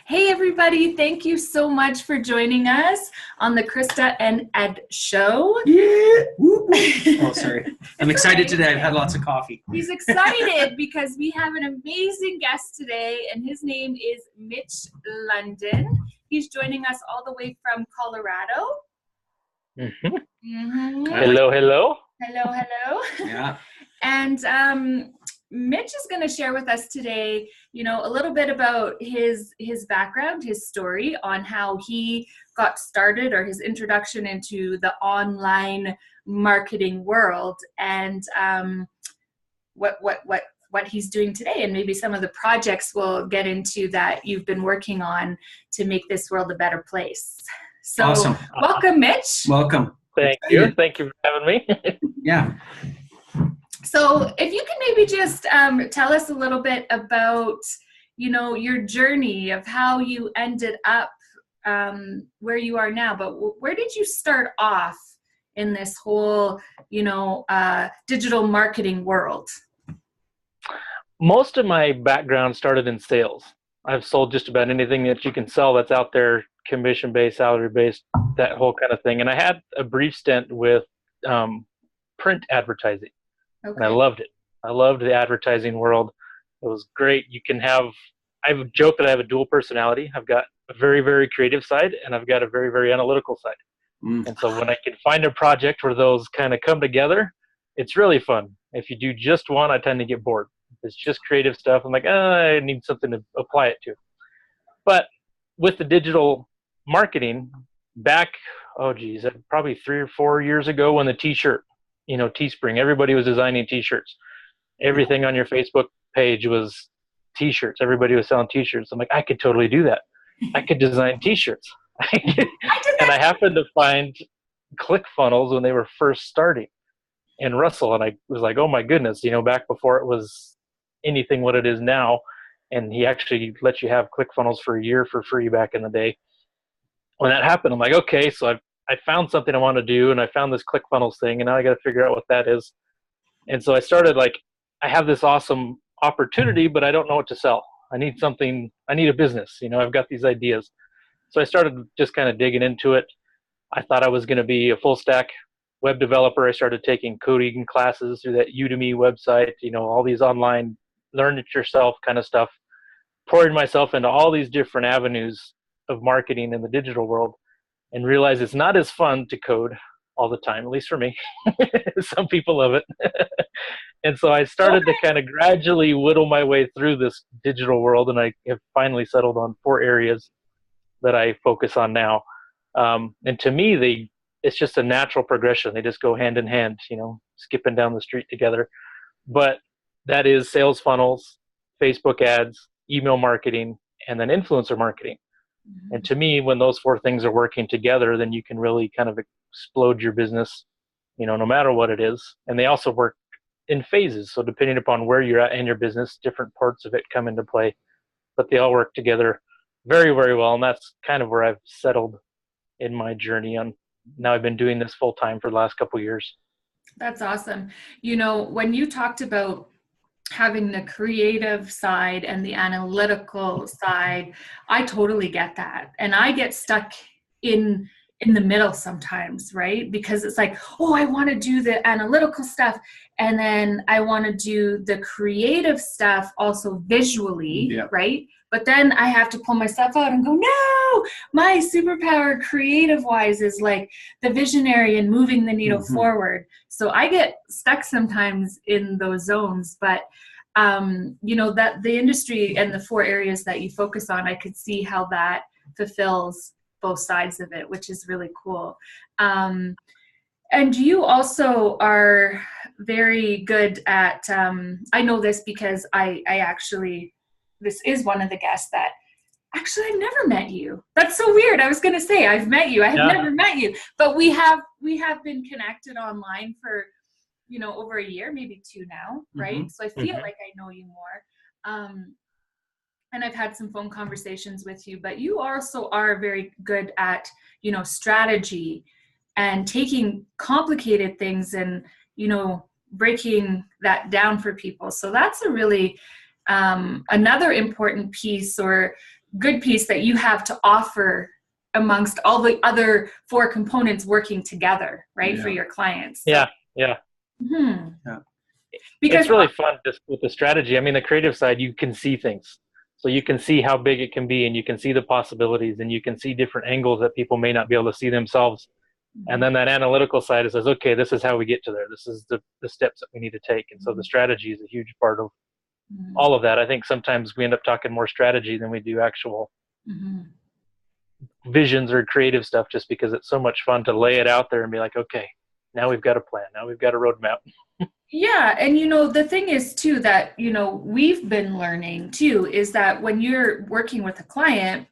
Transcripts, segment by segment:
Hey everybody, thank you so much for joining us on the Krista and Ed show. Yeah. Oh, sorry. I'm excited okay. today. I've had lots of coffee. He's excited because we have an amazing guest today, and his name is Mitch London. He's joining us all the way from Colorado. Mm-hmm. Mm-hmm. Hello, hello. Hello, hello. Yeah. And Mitch is going to share with us today, a little bit about his background, his story on how he got started, or his introduction into the online marketing world, and what he's doing today, and maybe some of the projects we'll get into that you've been working on to make this world a better place. So Awesome. Welcome, Mitch. Welcome. Thank you. Thank you for having me. Yeah. So if you can maybe just tell us a little bit about, your journey of how you ended up where you are now, but where did you start off in this whole, digital marketing world? Most of my background started in sales. I've sold just about anything that you can sell that's out there, commission-based, salary-based, that whole kind of thing. And I had a brief stint with print advertising. Okay. And I loved it. I loved the advertising world. It was great. I have a joke that I have a dual personality. I've got a very, very creative side, and I've got a very, very analytical side. And so when I can find a project where those kind of come together, it's really fun. If you do just one, I tend to get bored. If it's just creative stuff, I'm like, I need something to apply it to. But with the digital marketing, back, probably 3 or 4 years ago, when the t-shirt, Teespring, everybody was designing t-shirts. Everything on your Facebook page was t-shirts. Everybody was selling t-shirts. I'm like, I could totally do that. I could design t-shirts. And I happened to find ClickFunnels when they were first starting in Russell. And I was like, oh my goodness, back before it was anything what it is now. And he actually let you have ClickFunnels for a year for free back in the day. When that happened, I'm like, okay, so I found something I want to do, and I found this ClickFunnels thing, and now I got to figure out what that is. And so I started I have this awesome opportunity, but I don't know what to sell. I need a business, I've got these ideas. So I started just kind of digging into it. I thought I was going to be a full stack web developer. I started taking coding classes through that Udemy website, all these online learn it yourself kind of stuff, pouring myself into all these different avenues of marketing in the digital world, and realize it's not as fun to code all the time, at least for me. Some people love it. And so I started to kind of gradually whittle my way through this digital world, and I have finally settled on 4 areas that I focus on now. And to me, it's just a natural progression. They just go hand in hand, skipping down the street together. But that is sales funnels, Facebook ads, email marketing, and then influencer marketing. Mm-hmm. And to me, when those 4 things are working together, then you can really kind of explode your business, no matter what it is. And they also work in phases. So depending upon where you're at in your business, different parts of it come into play, but they all work together very, very well. And that's kind of where I've settled in my journey on. Now I've been doing this full time for the last couple of years. That's awesome. When you talked about having the creative side and the analytical side, I totally get that. And I get stuck in the middle sometimes, right? Because it's like, oh, I want to do the analytical stuff, and then I want to do the creative stuff also visually, right? But then I have to pull myself out and go, no, my superpower creative wise is like the visionary and moving the needle forward. So I get stuck sometimes in those zones, but that the industry and the 4 areas that you focus on, I could see how that fulfills both sides of it, which is really cool. And you also are very good at, I know this because I actually, this is one of the guests that, actually, I've never met you. That's so weird. I was going to say I've met you. I have never met you, but we have been connected online for, over a year, maybe 2 now, right? So I feel like I know you more. And I've had some phone conversations with you, but you also are very good at, strategy and taking complicated things and, breaking that down for people. So that's a really, another important piece, or good piece that you have to offer amongst all the other 4 components working together, right, for your clients. So, yeah. Because it's really fun just with the strategy. I mean, the creative side, you can see things. So you can see how big it can be, and you can see the possibilities, and you can see different angles that people may not be able to see themselves. And then that analytical side, it says, okay, this is how we get to there. This is the steps that we need to take. And so the strategy is a huge part of all of that. I think sometimes we end up talking more strategy than we do actual visions or creative stuff, just because it's so much fun to lay it out there and be like, okay, now we've got a plan. Now we've got a roadmap. Yeah. And, the thing is too, that, we've been learning too, is that when you're working with a client,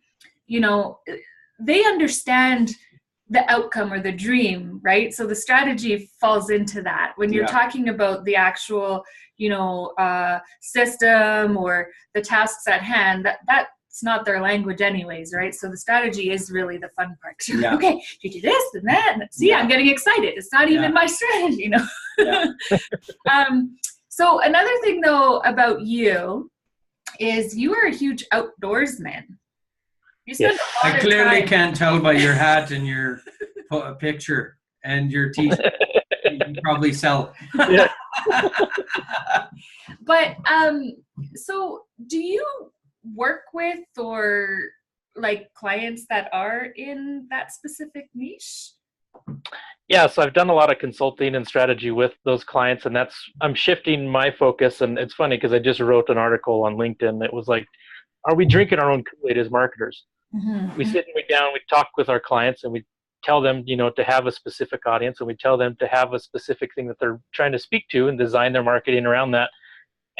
they understand the outcome or the dream, right? So the strategy falls into that. When you're talking about the actual, system or the tasks at hand, that's not their language anyways, right? So the strategy is really the fun part. Okay, you do this and that. And see, I'm getting excited. It's not even my strategy, So another thing though about you is you are a huge outdoorsman. You spend a lot I of clearly time. can't tell by your hat and your picture and your t-shirt. You probably sell. But so do you work with or like clients that are in that specific niche? Yeah, so I've done a lot of consulting and strategy with those clients, and I'm shifting my focus. And it's funny because I just wrote an article on LinkedIn. It was like, are we drinking our own Kool-Aid as marketers? We sit and we talk with our clients, and we tell them, to have a specific audience, and we tell them to have a specific thing that they're trying to speak to and design their marketing around that.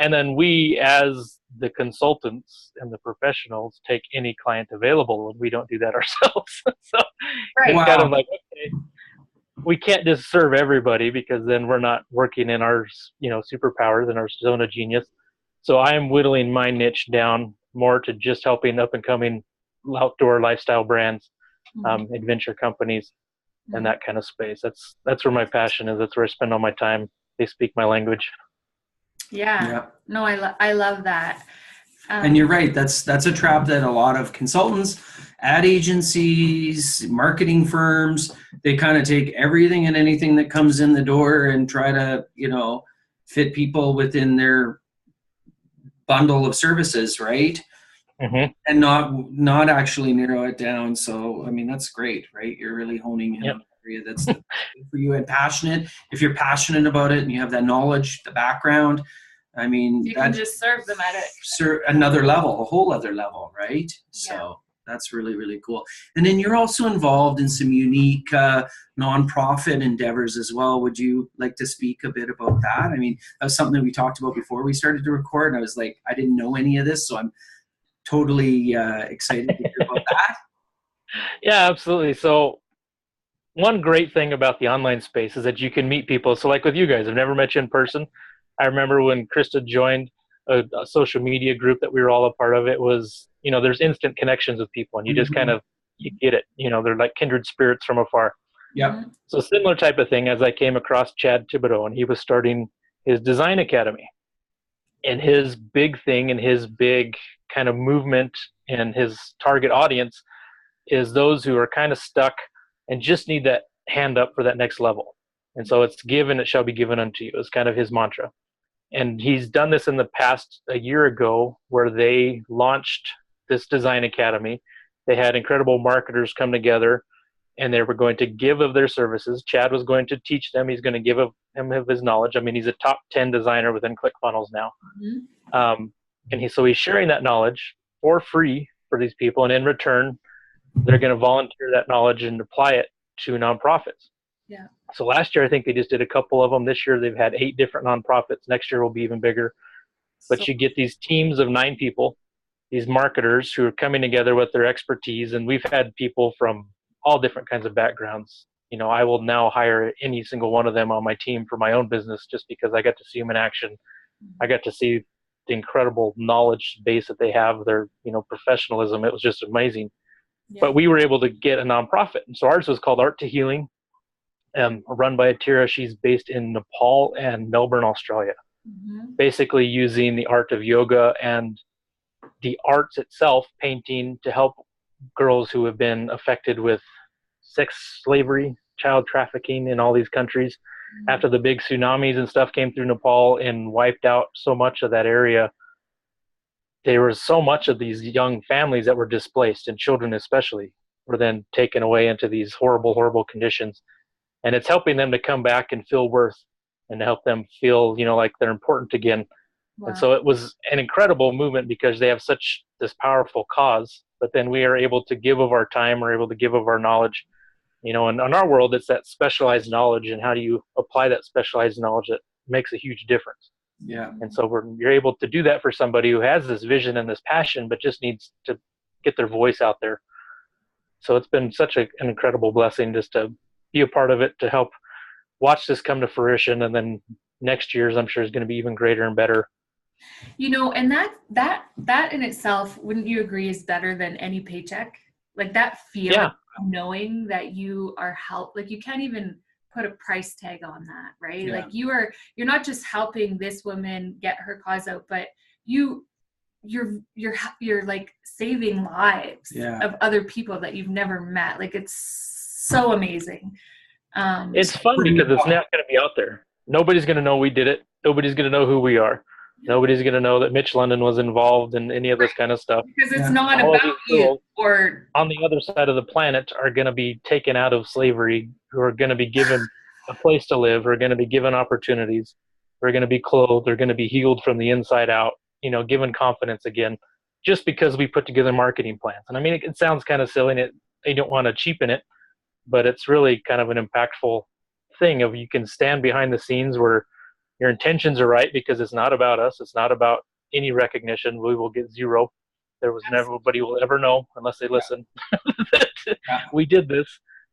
And then we, as the consultants and the professionals, take any client available, and we don't do that ourselves. So it's kind of like, okay, we can't just serve everybody, because then we're not working in our, superpowers and our zone of genius. So I am whittling my niche down more to just helping up and coming outdoor lifestyle brands, adventure companies, and that kind of space. That's where my passion is. That's where I spend all my time. They speak my language. Yeah. No, I love that. And you're right. That's a trap that a lot of consultants, ad agencies, marketing firms, they kind of take everything and anything that comes in the door and try to, fit people within their bundle of services, right? And not actually narrow it down. So, I mean, that's great, right? You're really honing in on an area that's good for you and passionate. If you're passionate about it and you have that knowledge, the background, I mean, you can just serve them at another level, a whole other level, right? So that's really, really cool. And then you're also involved in some unique nonprofit endeavors as well. Would you like to speak a bit about that? I mean, that was something that we talked about before we started to record, and I was like, I didn't know any of this, so I'm totally excited to hear about that. Yeah, absolutely. So one great thing about the online space is that you can meet people. So like with you guys, I've never met you in person. I remember when Krista joined a social media group that we were all a part of, it was, there's instant connections with people, and you just kind of, you get it. They're like kindred spirits from afar. Yep. So similar type of thing as I came across Chad Thibodeau, and he was starting his design academy. And his big thing and his big kind of movement and his target audience is those who are kind of stuck and just need that hand up for that next level. And so it's given, it shall be given unto you is kind of his mantra. And he's done this in the past a year ago, where they launched this design academy. They had incredible marketers come together, and they were going to give of their services. Chad was going to teach them. He's going to give of his knowledge. I mean, he's a top 10 designer within ClickFunnels now. And so he's sharing that knowledge for free for these people. And in return, they're going to volunteer that knowledge and apply it to nonprofits. Yeah. So last year, I think they just did a couple of them. This year, they've had 8 different nonprofits. Next year will be even bigger. But you get these teams of 9 people, these marketers who are coming together with their expertise. And we've had people from all different kinds of backgrounds. I will now hire any single one of them on my team for my own business, just because I got to see them in action. I got to see the incredible knowledge base that they have, their, professionalism. It was just amazing. Yeah. But we were able to get a nonprofit. And so ours was called Art to Healing, run by Atira. She's based in Nepal and Melbourne, Australia. Basically using the art of yoga and the arts itself, painting, to help girls who have been affected with sex slavery, child trafficking in all these countries. After the big tsunamis and stuff came through Nepal and wiped out so much of that area, there was so much of these young families that were displaced, and children especially were then taken away into these horrible, horrible conditions. And it's helping them to come back and feel worth, and to help them feel, like they're important again. Wow. And so it was an incredible movement because they have such this powerful cause, but then we are able to give of our time, we're able to give of our knowledge, and in our world, it's that specialized knowledge, and how do you apply that specialized knowledge that makes a huge difference. Yeah. And so you're able to do that for somebody who has this vision and this passion, but just needs to get their voice out there. So it's been such an incredible blessing just to be a part of it, to help watch this come to fruition. And then next year's, I'm sure, is going to be even greater and better. And that in itself, wouldn't you agree, is better than any paycheck? Like that feeling of knowing that you are like you can't even put a price tag on that, right? Yeah. Like you're not just helping this woman get her cause out, but you're like saving lives of other people that you've never met. Like it's so amazing. It's fun because it's not going to be out there. Nobody's going to know we did it. Nobody's going to know who we are. Nobody's going to know that Mitch London was involved in any of this kind of stuff. Because it's not about you or on the other side of the planet are going to be taken out of slavery, who are going to be given a place to live, who are going to be given opportunities, who are going to be clothed, they're going to be healed from the inside out, given confidence again, just because we put together marketing plans. And I mean, it sounds kind of silly, and they don't want to cheapen it, but it's really kind of an impactful thing of you can stand behind the scenes where your intentions are right, because it's not about us. It's not about any recognition. We will get zero. There was never, nobody will ever know unless they listen that we did this.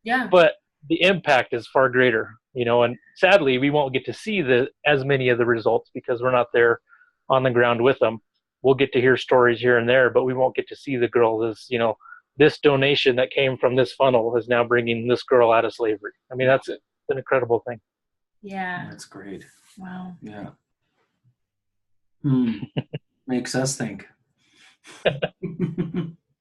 Yeah. But the impact is far greater, and sadly we won't get to see as many of the results because we're not there on the ground with them. We'll get to hear stories here and there, but we won't get to see the girls as, this donation that came from this funnel is now bringing this girl out of slavery. I mean, that's an incredible thing. Yeah. That's great. Wow. Yeah. Makes us think.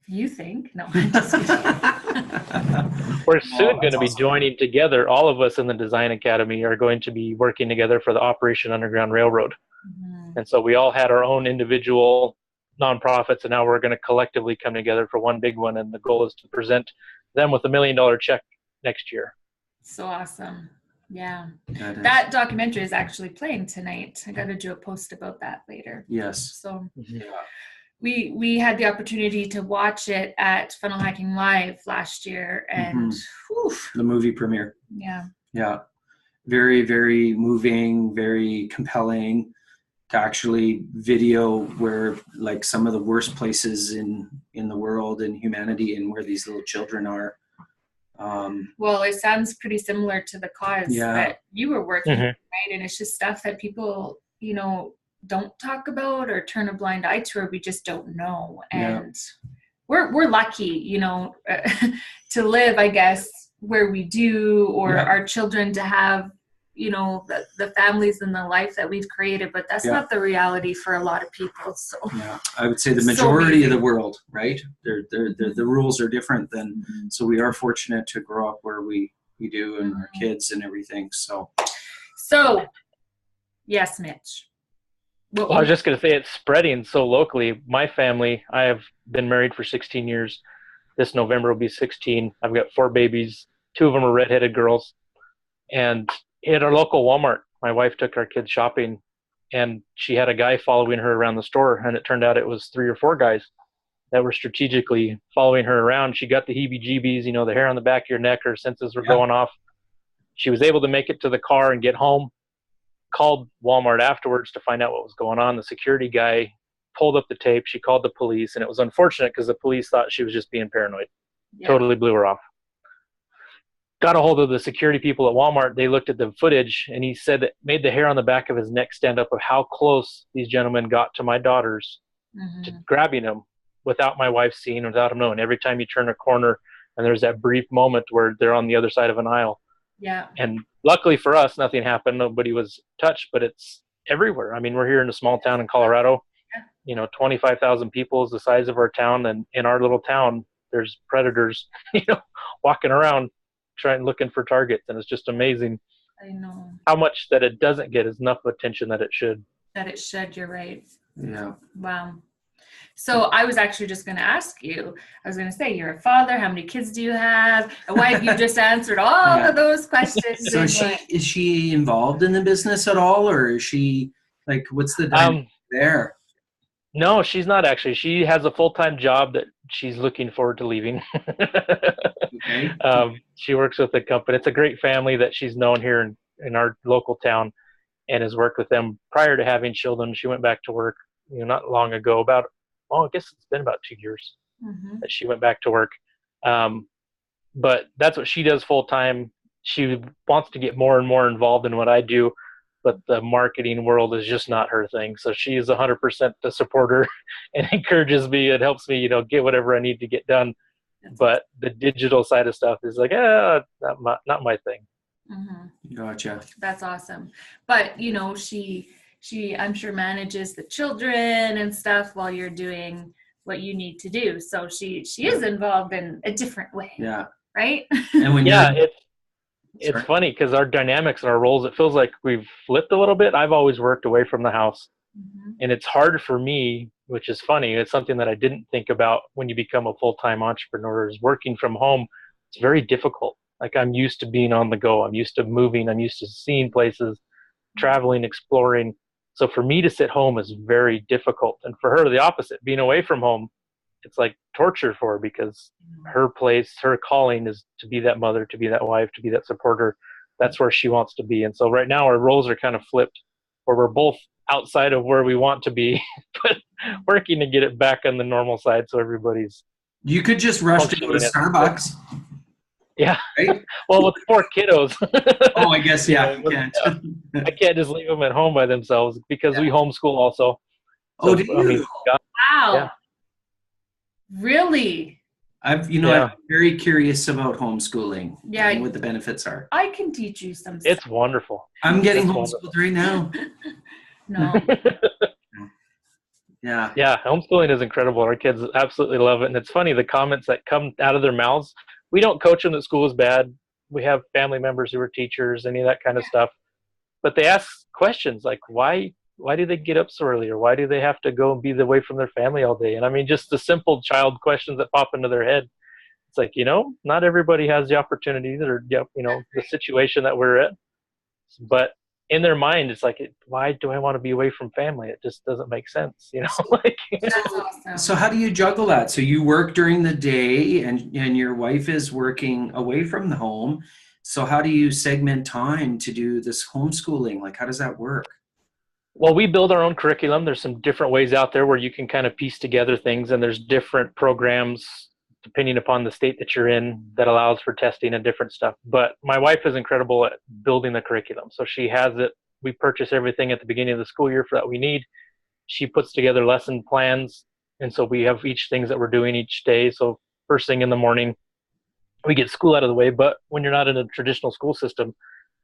You think? No, I'm just kidding. We're soon going to be joining together. All of us in the Design Academy are going to be working together for the Operation Underground Railroad. Mm-hmm. And so we all had our own individual nonprofits, and now we're going to collectively come together for one big one. And the goal is to present them with $1 million check next year. So awesome. Yeah. That documentary is actually playing tonight. I got to do a post about that later. Yes. So we had the opportunity to watch it at Funnel Hacking Live last year, and the movie premiere. Yeah. Very, very moving, very compelling to actually video where like some of the worst places in the world and humanity, and where these little children are. Well, it sounds pretty similar to the cause that you were working on, right? And it's just stuff that people, don't talk about or turn a blind eye to, or we just don't know. And we're lucky, to live, I guess, where we do, or our children to have, the families and the life that we've created, but that's not the reality for a lot of people. So I would say the majority of the world, right? The rules are different than, so we are fortunate to grow up where we do, and our kids and everything. So yes, Mitch. Well, I was just going to say, it's spreading so locally. My family, I have been married for 16 years. This November will be 16. I've got 4 babies. 2 of them are redheaded girls. And at our local Walmart, my wife took our kids shopping, and she had a guy following her around the store. And it turned out it was 3 or 4 guys that were strategically following her around. She got the heebie-jeebies, the hair on the back of your neck, her senses were going off. She was able to make it to the car and get home. Called Walmart afterwards to find out what was going on. The security guy pulled up the tape. She called the police, and it was unfortunate because the police thought she was just being paranoid. Totally blew her off. Got a hold of the security people at Walmart. They looked at the footage, and he said that made the hair on the back of his neck stand up of how close these gentlemen got to my daughters, to grabbing them without my wife seeing, without them knowing. Every time you turn a corner, and there's that brief moment where they're on the other side of an aisle. Yeah. And luckily for us, nothing happened. Nobody was touched, but it's everywhere. I mean, we're here in a small town in Colorado. you know, 25,000 people is the size of our town, and in our little town, there's predators, you know, walking around looking for targets, and it's just amazing. I know how much that it doesn't get is enough attention that it should. You're right. Yeah. Wow. So I was actually just going to ask you, I was going to say, you're a father, how many kids do you have? A wife, you just answered all of those questions. So is she involved in the business at all, or is she, like, what's the dynamic there? No, she's not actually. She has a full-time job that she's looking forward to leaving. Okay. She works with a company. It's a great family that she's known here in our local town, and has worked with them prior to having children. She went back to work, you know, not long ago, I guess it's been about 2 years that she went back to work. But that's what she does full time. She wants to get more and more involved in what I do, but the marketing world is just not her thing. So she is 100% the supporter and encourages me and helps me, you know, get whatever I need to get done. But the digital side of stuff is like, not my thing. Gotcha. That's awesome. But, you know, she I'm sure manages the children and stuff while you're doing what you need to do. So she is involved in a different way. Yeah. Right? And when it's funny because our dynamics and our roles, it feels like we've flipped a little bit. I've always worked away from the house, and it's hard for me, which is funny. It's something that I didn't think about when you become a full-time entrepreneur, is working from home. It's very difficult. Like, I'm used to being on the go. I'm used to moving. I'm used to seeing places, traveling, exploring. So for me to sit home is very difficult. And for her, the opposite, being away from home, it's like torture for her, because her place, her calling is to be that mother, to be that wife, to be that supporter. That's where she wants to be. And so right now our roles are kind of flipped, where we're both outside of where we want to be, but working to get it back on the normal side. So everybody's. You could just rush to go to Starbucks. Yeah. Right? Well, with 4 kiddos. Oh, I guess, yeah. You can't. I can't just leave them at home by themselves, because we homeschool also. So, do you? Wow. Yeah. Really? I'm very curious about homeschooling. Yeah. And what the benefits are. I can teach you some stuff. It's wonderful. I'm getting homeschooled right now. No. Yeah. Yeah, homeschooling is incredible. Our kids absolutely love it. And it's funny, the comments that come out of their mouths, we don't coach them that school is bad. We have family members who are teachers, any of that kind of stuff. But they ask questions like, why do they get up so early? Or why do they have to go and be away from their family all day? And I mean, just the simple child questions that pop into their head. It's like, not everybody has the opportunities or, the situation that we're in. But in their mind, it's like, why do I want to be away from family? It just doesn't make sense, like. That's awesome. So how do you juggle that? So you work during the day, and your wife is working away from the home. So how do you segment time to do this homeschooling? Like, how does that work? Well, we build our own curriculum. There's some different ways out there where you can kind of piece together things, and there's different programs depending upon the state that you're in that allows for testing and different stuff. But my wife is incredible at building the curriculum. So she has it. We purchase everything at the beginning of the school year that we need. She puts together lesson plans. And so we have each things that we're doing each day. So first thing in the morning, we get school out of the way. But when you're not in a traditional school system,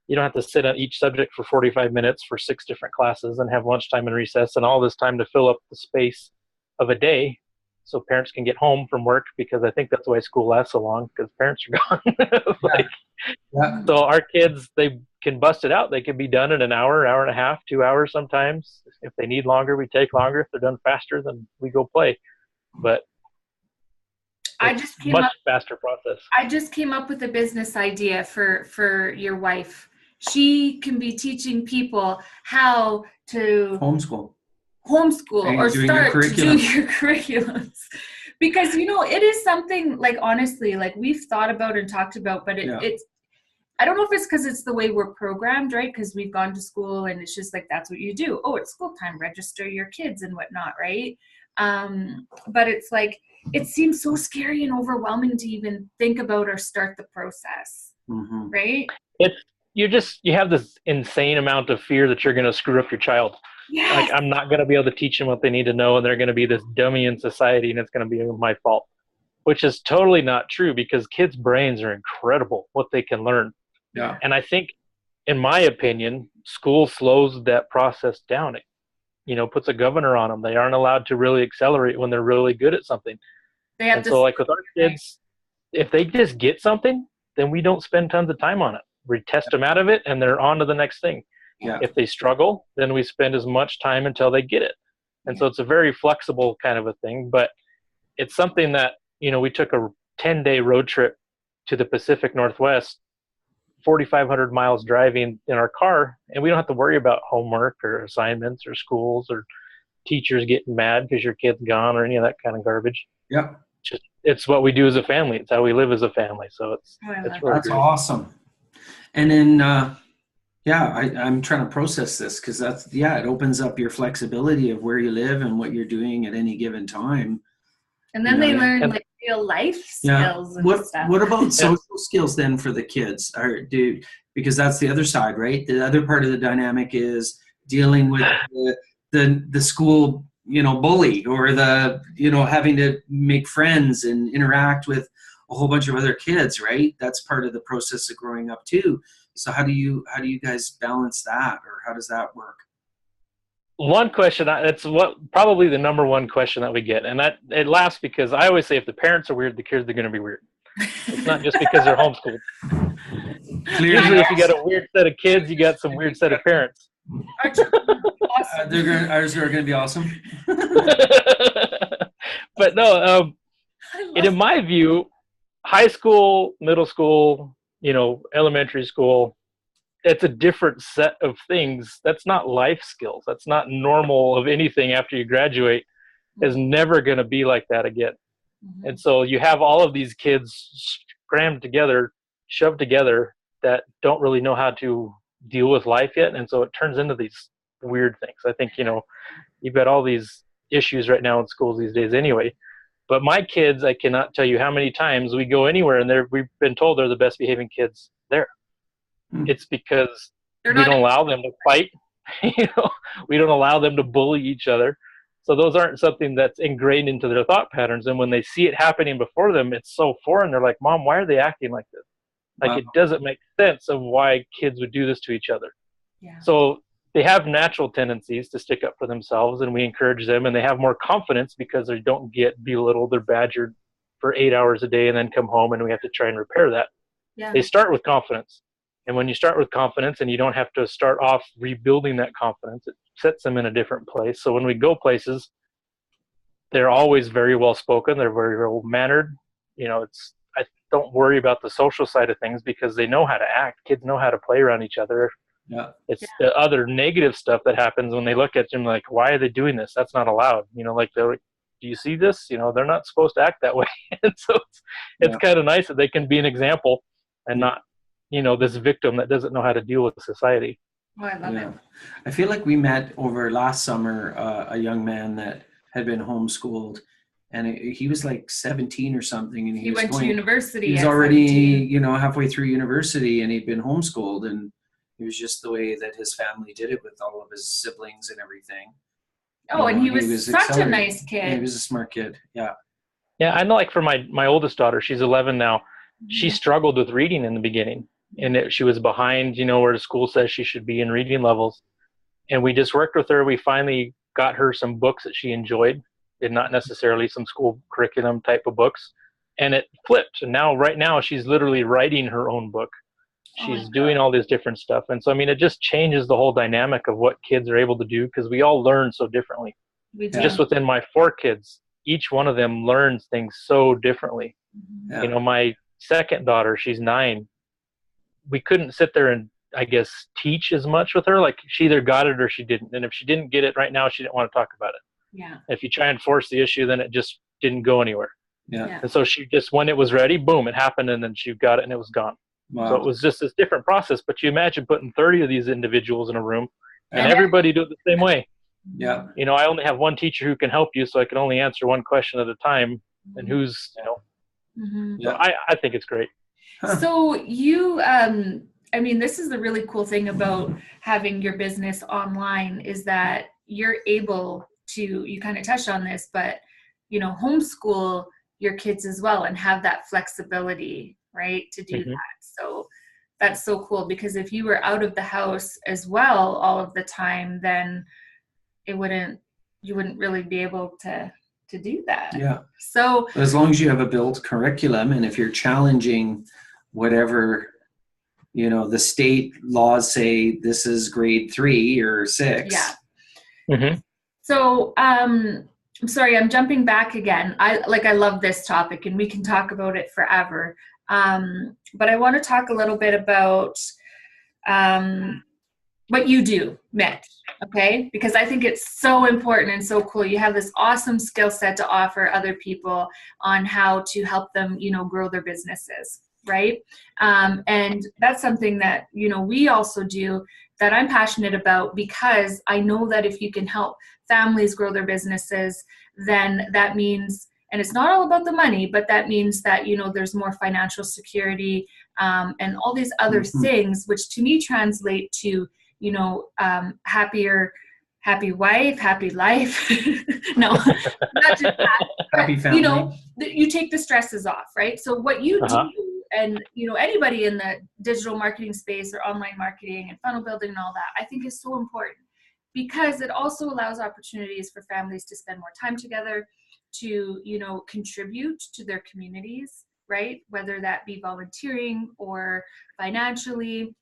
you don't have to sit on each subject for 45 minutes for 6 different classes and have lunchtime and recess and all this time to fill up the space of a day so parents can get home from work, because I think that's why school lasts so long, because parents are gone. So our kids, they can bust it out. They can be done in an hour, hour and a half, 2 hours sometimes. If they need longer, we take longer. If they're done faster, then we go play. But faster process. I just came up with a business idea for your wife. She can be teaching people how to homeschool or start to do your curriculums, because it is something, like, honestly, like, we've thought about and talked about, but it's, I don't know if it's because it's the way we're programmed, right? Because we've gone to school and it's just like, that's what you do. Oh, it's school time, register your kids and whatnot, right? But it's like, it seems so scary and overwhelming to even think about or start the process, right? You have this insane amount of fear that you're going to screw up your child. Yes. Like, I'm not going to be able to teach them what they need to know, and they're going to be this dummy in society, and it's going to be my fault, which is totally not true, because kids' brains are incredible, what they can learn. Yeah. And I think, in my opinion, school slows that process down. puts a governor on them. They aren't allowed to really accelerate when they're really good at something. They have And to so like with our kids, if they just get something, then we don't spend tons of time on it. We test them out of it and they're on to the next thing. Yeah. If they struggle, then we spend as much time until they get it. And so it's a very flexible kind of a thing, but it's something that, we took a 10-day road trip to the Pacific Northwest, 4,500 miles driving in our car, and we don't have to worry about homework or assignments or schools or teachers getting mad because your kid's gone or any of that kind of garbage. Yeah. It's what we do as a family. It's how we live as a family. So it's really that's great. Awesome. And then, I'm trying to process this because it opens up your flexibility of where you live and what you're doing at any given time. And then they learn like real life skills and stuff. What about social skills then for the kids? Because that's the other side, right? The other part of the dynamic is dealing with the school, bully, or having to make friends and interact with a whole bunch of other kids, right? That's part of the process of growing up too. So how do you guys balance that, or how does that work? One question, that's probably the number one question that we get, and that it laughs because I always say if the parents are weird, the kids are going to be weird. It's not just because they're homeschooled. Usually, if you got a weird set of kids, you got some weird set of parents. Awesome. Ours are going to be awesome. But no, in my view, high school, middle school, elementary school, it's a different set of things. That's not life skills. That's not normal of anything after you graduate. Is never going to be like that again. Mm-hmm. And so you have all of these kids crammed together, shoved together, that don't really know how to deal with life yet. And so it turns into these weird things. I think, you've got all these issues right now in schools these days anyway. But my kids, I cannot tell you how many times we go anywhere and we've been told they're the best behaving kids there. It's because we don't allow them to fight. We don't allow them to bully each other. So those aren't something that's ingrained into their thought patterns. And when they see it happening before them, it's so foreign. They're like, Mom, why are they acting like this? Like, It doesn't make sense of why kids would do this to each other. Yeah. So they have natural tendencies to stick up for themselves, and we encourage them, and they have more confidence because they don't get belittled or badgered for 8 hours a day and then come home and we have to try and repair that. Yeah. They start with confidence. And when you start with confidence and you don't have to start off rebuilding that confidence, it sets them in a different place. So when we go places, they're always very well spoken. They're very well mannered. I don't worry about the social side of things because they know how to act. Kids know how to play around each other. Yeah. It's the other negative stuff that happens when they look at them like, why are they doing this? That's not allowed. They're like, do you see this? They're not supposed to act that way. And so it's kind of nice that they can be an example and not, this victim that doesn't know how to deal with society. Oh, I love it. I feel like we met over last summer, a young man that had been homeschooled, and he was like 17 or something, and he went to university. He was already, halfway through university, and he'd been homeschooled, and it was just the way that his family did it with all of his siblings and everything. Oh, and he was such a nice kid. Yeah, he was a smart kid. Yeah. Yeah, I know. Like for my oldest daughter, she's 11 now. Mm-hmm. She struggled with reading in the beginning. And she was behind, where the school says she should be in reading levels. And we just worked with her. We finally got her some books that she enjoyed, and not necessarily some school curriculum type of books. And it flipped. And right now, she's literally writing her own book. She's doing all this different stuff. And so, it just changes the whole dynamic of what kids are able to do because we all learn so differently. Just within my 4 kids, each one of them learns things so differently. Yeah. My second daughter, she's 9. We couldn't sit there and, I guess, teach as much with her. Like, she either got it or she didn't. And if she didn't get it right now, she didn't want to talk about it. Yeah. If you try and force the issue, then it just didn't go anywhere. Yeah. And so she just, when it was ready, boom, it happened, and then she got it and it was gone. Wow. So it was just this different process. But you imagine putting 30 of these individuals in a room and everybody do it the same way. Yeah. I only have one teacher who can help you, so I can only answer one question at a time. And who's, so I think it's great. Huh. So you, this is the really cool thing about having your business online is that you're able to, you kind of touched on this, but, homeschool your kids as well and have that flexibility, right, to do that. So that's so cool because if you were out of the house as well all of the time, then you wouldn't really be able to do that. Yeah. So as long as you have a built curriculum, and if you're challenging whatever, the state laws say this is grade 3 or 6. Yeah. Mm-hmm. So I'm sorry, I'm jumping back again. I love this topic, and we can talk about it forever. But I want to talk a little bit about what you do, Mitch, okay? Because I think it's so important and so cool. You have this awesome skill set to offer other people on how to help them, grow their businesses, right? And that's something that, we also do that I'm passionate about, because I know that if you can help families grow their businesses, then that means, and it's not all about the money, but that means that, there's more financial security and all these other things, which to me translate to, happy wife, happy life. No, not just that. Happy family. You take the stresses off, right? So what you do, and anybody in the digital marketing space or online marketing and funnel building and all that, I think is so important, because it also allows opportunities for families to spend more time together, to contribute to their communities, right? Whether that be volunteering or financially,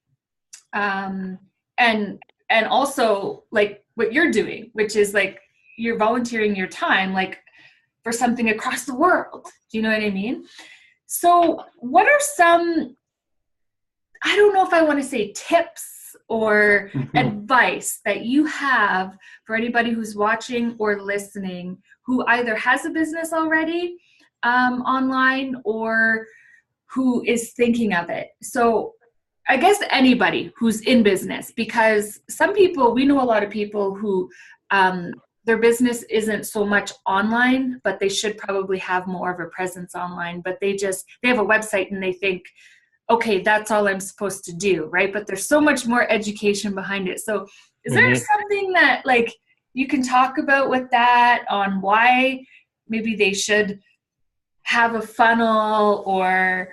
and also like what you're doing, which is like you're volunteering your time like for something across the world. Do you know what I mean? So what are some, I don't know if I want to say tips or advice that you have for anybody who's watching or listening who either has a business already online or who is thinking of it? So I guess anybody who's in business, because some people, we know a lot of people who their business isn't so much online, but they should probably have more of a presence online, but they have a website and they think, okay, that's all I'm supposed to do, right? But there's so much more education behind it. So is there something that like you can talk about with that, on why maybe they should have a funnel or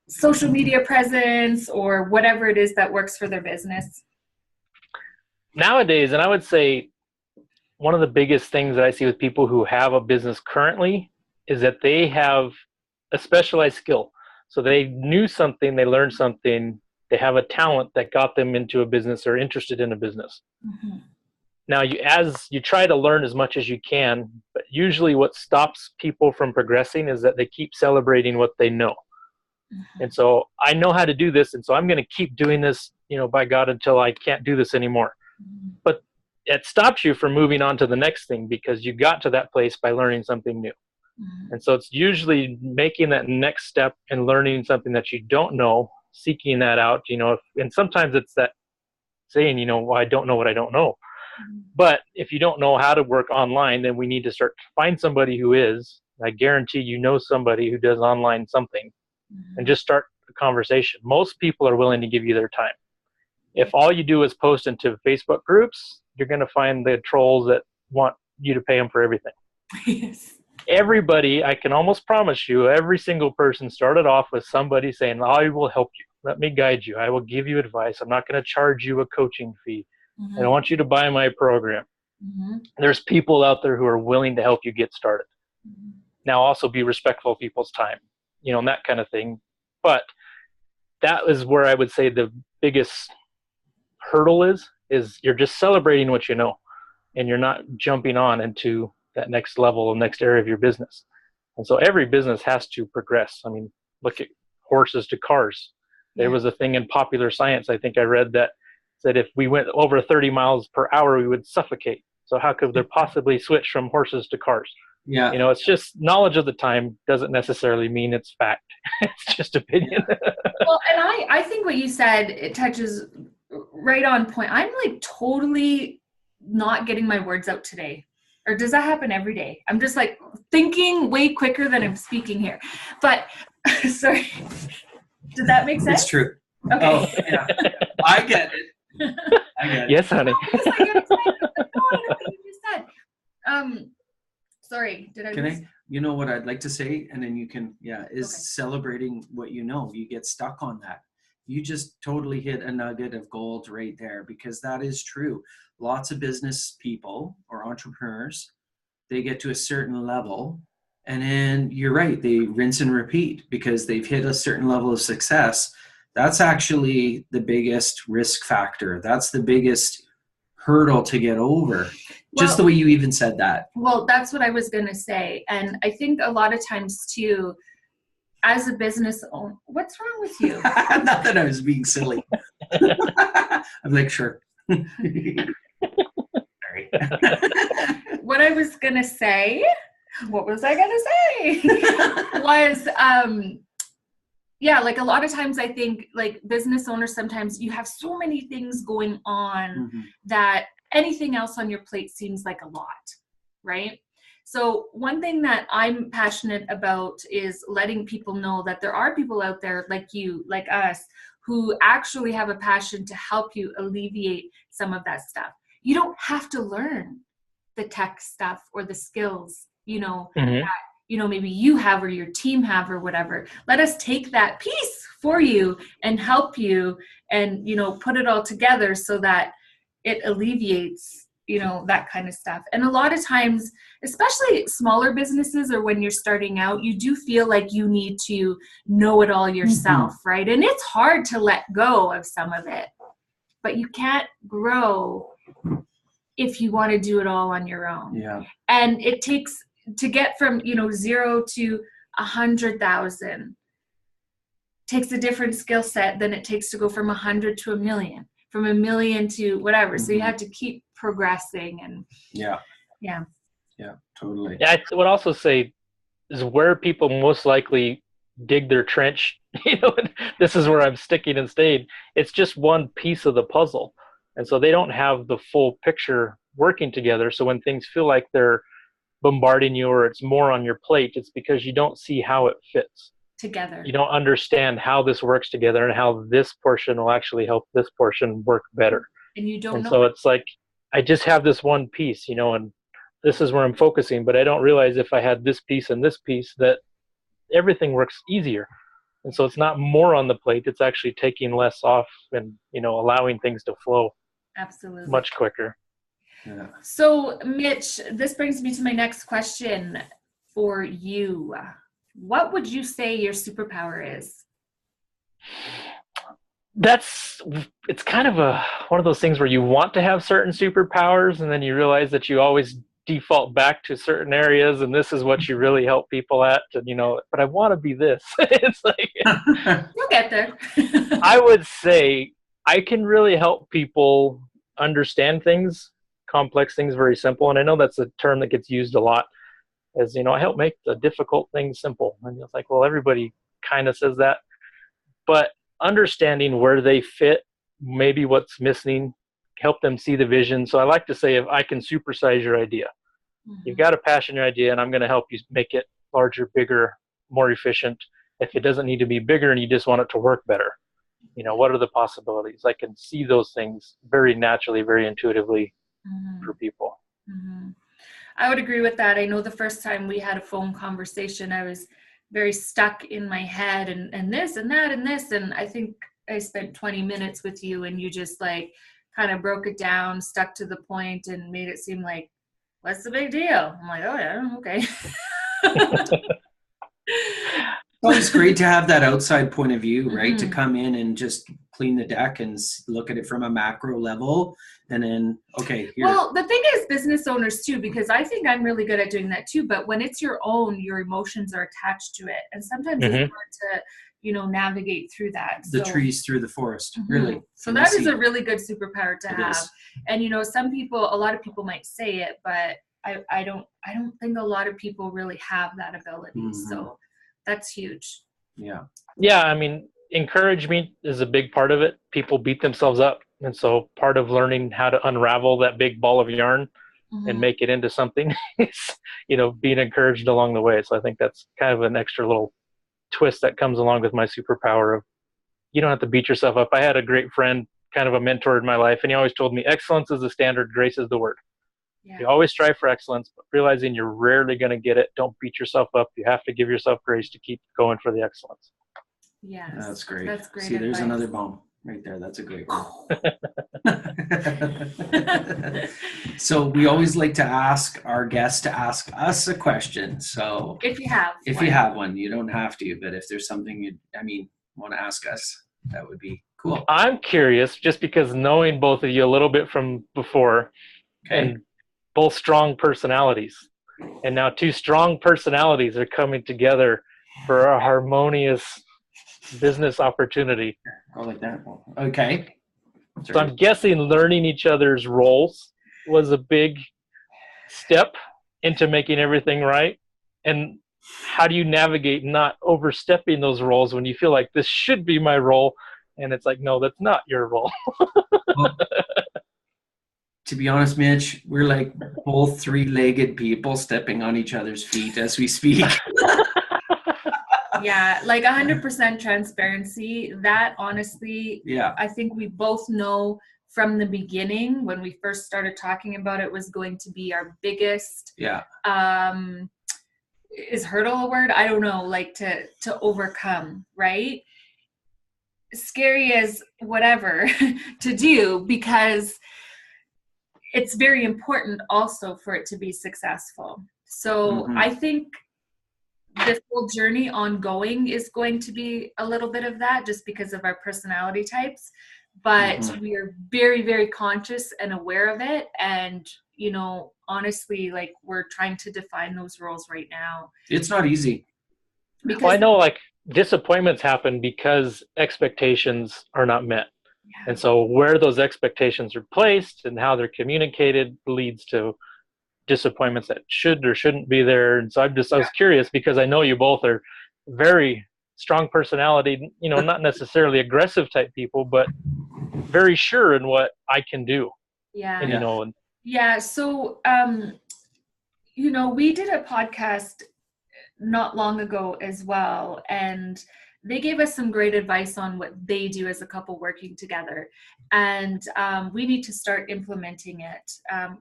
social media presence or whatever it is that works for their business? Nowadays, and I would say one of the biggest things that I see with people who have a business currently is that they have a specialized skill. So they knew something, they learned something, they have a talent that got them into a business or interested in a business. Now, as you try to learn as much as you can, but usually what stops people from progressing is that they keep celebrating what they know. And so I know how to do this, and so I'm going to keep doing this, by God, until I can't do this anymore. But it stops you from moving on to the next thing, because you got to that place by learning something new. And so it's usually making that next step and learning something that you don't know, seeking that out, and sometimes it's that saying, well, I don't know what I don't know. But if you don't know how to work online, then we need to find somebody who is. I guarantee somebody who does online something, and just start a conversation. Most people are willing to give you their time. If all you do is post into Facebook groups, you're going to find the trolls that want you to pay them for everything. Yes. Everybody, I can almost promise you, every single person started off with somebody saying, I will help you. Let me guide you. I will give you advice. I'm not going to charge you a coaching fee. I don't want you to buy my program. There's people out there who are willing to help you get started. Now, also be respectful of people's time, and that kind of thing. But that is where I would say the biggest hurdle is you're just celebrating what you know, and you're not jumping on into that next level or next area of your business. And so every business has to progress. I mean, look at horses to cars. There was a thing in Popular Science, I think I read, that said if we went over 30 miles per hour, we would suffocate. So how could there possibly switch from horses to cars? Yeah. It's just knowledge of the time doesn't necessarily mean it's fact. It's just opinion. Well, and I think what you said, it touches right on point. I'm like totally not getting my words out today. Or does that happen every day? I'm just like thinking way quicker than I'm speaking here. But sorry, did that make sense? It's true. Okay. Oh, yeah. I get it. Yes, honey. I get excited. Like, no, I know what you just said. Sorry, did I lose? You know what I'd like to say, and then you can, is celebrating what you know. You get stuck on that. You just totally hit a nugget of gold right there, because that is true. Lots of business people or entrepreneurs, they get to a certain level, and then you're right, they rinse and repeat because they've hit a certain level of success. That's actually the biggest risk factor. That's the biggest hurdle to get over. Just the way you even said that. Well, that's what I was going to say. And I think a lot of times too, as a business owner, what's wrong with you? Not that I was being silly. I'm like, sure. Sorry. What I was going to say, what was I going to say? was, yeah, like a lot of times I think like business owners, sometimes you have so many things going on that anything else on your plate seems like a lot, right? So one thing that I'm passionate about is letting people know that there are people out there like you, like us, who actually have a passion to help you alleviate some of that stuff. You don't have to learn the tech stuff or the skills, that, maybe you have or your team have or whatever. Let us take that piece for you and help you and, put it all together so that it alleviates, that kind of stuff. And a lot of times, especially smaller businesses or when you're starting out, you do feel like you need to know it all yourself, right? And it's hard to let go of some of it, but you can't grow if you want to do it all on your own. Yeah. And it takes to get from, 0 to 100,000 takes a different skill set than it takes to go from 100 to 1,000,000, from 1,000,000 to whatever. So you have to keep progressing and yeah, totally. Yeah, I would also say is where people most likely dig their trench. This is where I'm sticking and staying. It's just one piece of the puzzle, and so they don't have the full picture working together. So when things feel like they're bombarding you or it's more on your plate, it's because you don't see how it fits together. You don't understand how this works together and how this portion will actually help this portion work better. And you don't and know. So it's like I just have this one piece, and this is where I'm focusing, but I don't realize if I had this piece and this piece that everything works easier. And so it's not more on the plate, it's actually taking less off and, allowing things to flow absolutely much quicker. Yeah. So Mitch, this brings me to my next question for you. What would you say your superpower is? It's kind of one of those things where you want to have certain superpowers and then you realize that you always default back to certain areas and this is what you really help people at, and but I want to be this. It's like you'll get there. I would say I can really help people understand things, complex things very simple, and I know that's a term that gets used a lot as I help make the difficult things simple, and it's like, well, everybody kind of says that, but understanding where they fit, maybe what's missing, help them see the vision. So I like to say, if I can supersize your idea, you've got a passion, your idea, and I'm going to help you make it larger, bigger, more efficient. If it doesn't need to be bigger and you just want it to work better, what are the possibilities? I can see those things very naturally, very intuitively for people. I would agree with that. I know the first time we had a phone conversation, I was very stuck in my head and this and that and this. And I think I spent 20 minutes with you and you just like kind of broke it down, stuck to the point and made it seem like, what's the big deal? I'm like, oh yeah, okay. Well, it's great to have that outside point of view, right? To come in and just clean the deck and look at it from a macro level. And then, okay, here. Well, the thing is business owners too, because I think I'm really good at doing that too, but when it's your own, your emotions are attached to it. And sometimes it's hard to, navigate through that. The trees through the forest, really. So that is a really good superpower to have. And, a lot of people might say it, but I don't think a lot of people really have that ability. So that's huge. Yeah. Yeah. I mean, encouragement is a big part of it. People beat themselves up. And so part of learning how to unravel that big ball of yarn and make it into something is, being encouraged along the way. So I think that's kind of an extra little twist that comes along with my superpower of, you don't have to beat yourself up. I had a great friend, kind of a mentor in my life, and he always told me, excellence is the standard, grace is the word. Yeah. You always strive for excellence, but realizing you're rarely going to get it, don't beat yourself up. You have to give yourself grace to keep going for the excellence. Yes. That's great. That's great. See, there's advice. another bomb right there. That's a great one. So we always like to ask our guests to ask us a question. So If you have you have one, you don't have to, but if there's something you want to ask us, that would be cool. I'm curious, just because knowing both of you a little bit from before, and both strong personalities, and now two strong personalities are coming together for a harmonious business opportunity. Oh, like that. Okay. So I'm guessing learning each other's roles was a big step into making everything right. And how do you navigate not overstepping those roles when you feel like this should be my role, and it's like, no, that's not your role? Well, to be honest, Mitch, we're like both three-legged people stepping on each other's feet as we speak. Yeah, like 100% transparency. That honestly, yeah, I think we both know from the beginning when we first started talking about it was going to be our biggest. Yeah. Is hurdle a word? I don't know. Like to overcome, right? Scary as whatever to do, because it's very important also for it to be successful. So I think this whole journey ongoing is going to be a little bit of that, just because of our personality types, but we are very, very conscious and aware of it. And, you know, honestly, like, we're trying to define those roles right now. It's not easy. Because well, I know, like, disappointments happen because expectations are not met. Yeah. And so where those expectations are placed and how they're communicated leads to disappointments that should or shouldn't be there. And so I was curious, because I know you both are very strong personality, you know, not necessarily aggressive type people, but very sure in what I can do. Yeah. And, you know, yeah. So, you know, we did a podcast not long ago as well, and they gave us some great advice on what they do as a couple working together, and we need to start implementing it.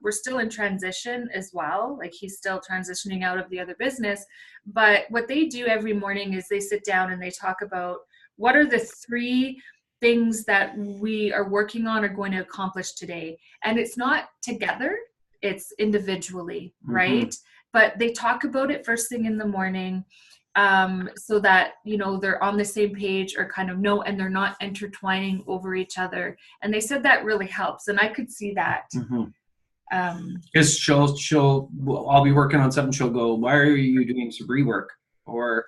We're still in transition as well, like he's still transitioning out of the other business, but what they do every morning is they sit down and they talk about what are the 3 things that we are working on or going to accomplish today. And it's not together, it's individually, right? But they talk about it first thing in the morning, so that, you know, they're on the same page or kind of know, and they're not intertwining over each other. And they said that really helps. And I could see that. Because I'll be working on something. She'll go, why are you doing some rework? Or,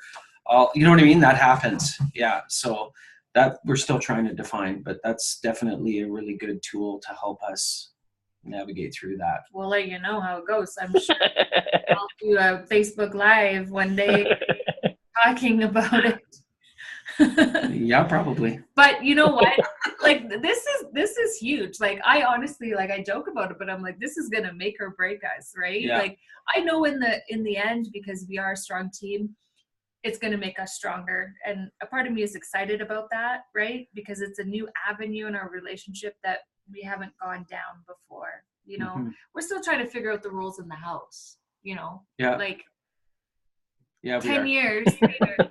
you know what I mean? That happens. Yeah. So that we're still trying to define, but that's definitely a really good tool to help us navigate through that. We'll let you know how it goes. I'm sure I'll do a Facebook Live one day talking about it. Yeah, probably. But you know what? Like, this is huge. Like, I honestly, like, I joke about it, but I'm like, this is gonna make or break us, right? Yeah. Like, I know in the end, because we are a strong team, it's gonna make us stronger. And a part of me is excited about that, right? Because it's a new avenue in our relationship that we haven't gone down before. You know, we're still trying to figure out the rules in the house, you know? Yeah. Like, 10 years later,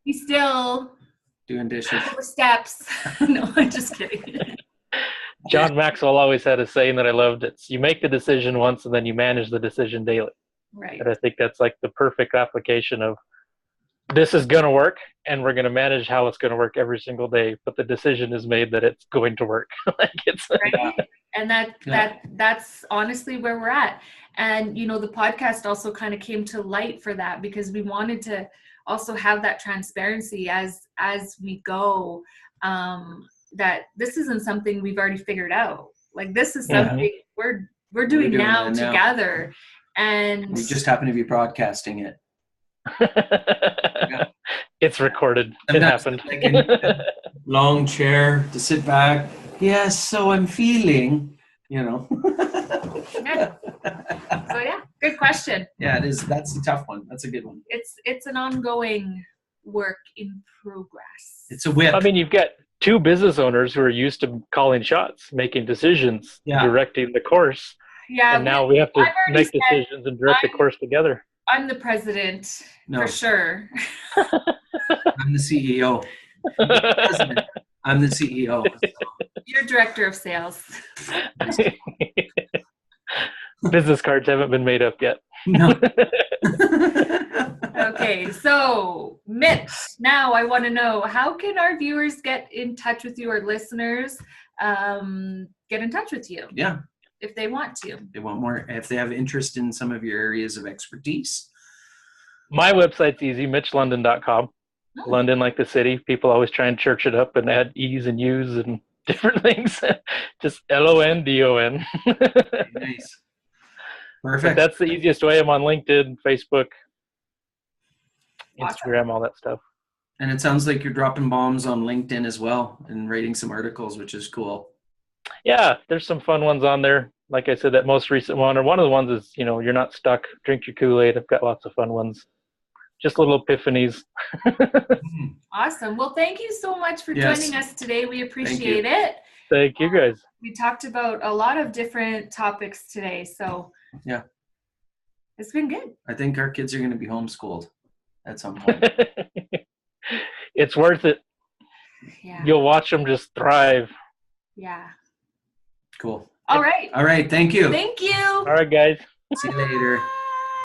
he's still doing dishes. Steps. No, I'm just kidding. John Maxwell always had a saying that I loved. It's, you make the decision once and then you manage the decision daily. Right. And I think that's like the perfect application of, this is going to work, and we're going to manage how it's going to work every single day. But the decision is made that it's going to work. Like, it's right. And that's honestly where we're at. And, you know, the podcast also kind of came to light for that, because we wanted to also have that transparency as we go, that this isn't something we've already figured out. Like, this is something we're doing now together. And we just happen to be broadcasting it. It's recorded. It happened. Long chair to sit back. Yes, so I'm feeling, you know. Yeah. So yeah, good question. Yeah, it is. That's a tough one. That's a good one. It's an ongoing work in progress. It's a whip. I mean, you've got 2 business owners who are used to calling shots, making decisions, directing the course. Yeah. And now we have to make decisions and direct the course together. I'm the president for sure. I'm the CEO. President. I'm the CEO. You're director of sales. Business cards haven't been made up yet. No. Okay, so Mitch, now I want to know, how can our viewers get in touch with you, or listeners get in touch with you? Yeah. If they want to. They want more, if they have interest in some of your areas of expertise. My website's easy, mitchlondon.com. Oh. London like the city. People always try and church it up and add E's and U's and different things. Just LONDON. Nice. Perfect. But that's the easiest way. I'm on LinkedIn, Facebook, Awesome. Instagram, all that stuff. And it sounds like you're dropping bombs on LinkedIn as well and writing some articles, which is cool. Yeah, there's some fun ones on there. Like I said, that most recent one, or one of the ones is, you're not stuck, drink your Kool-Aid. I've got lots of fun ones. Just little epiphanies. Awesome. Well, thank you so much for joining us today. We appreciate it. Thank you, guys. We talked about a lot of different topics today, so yeah, it's been good. I think our kids are going to be homeschooled at some point. It's worth it. Yeah. You'll watch them just thrive. Yeah. Cool. All right. All right. Thank you. Thank you. All right, guys. See you later.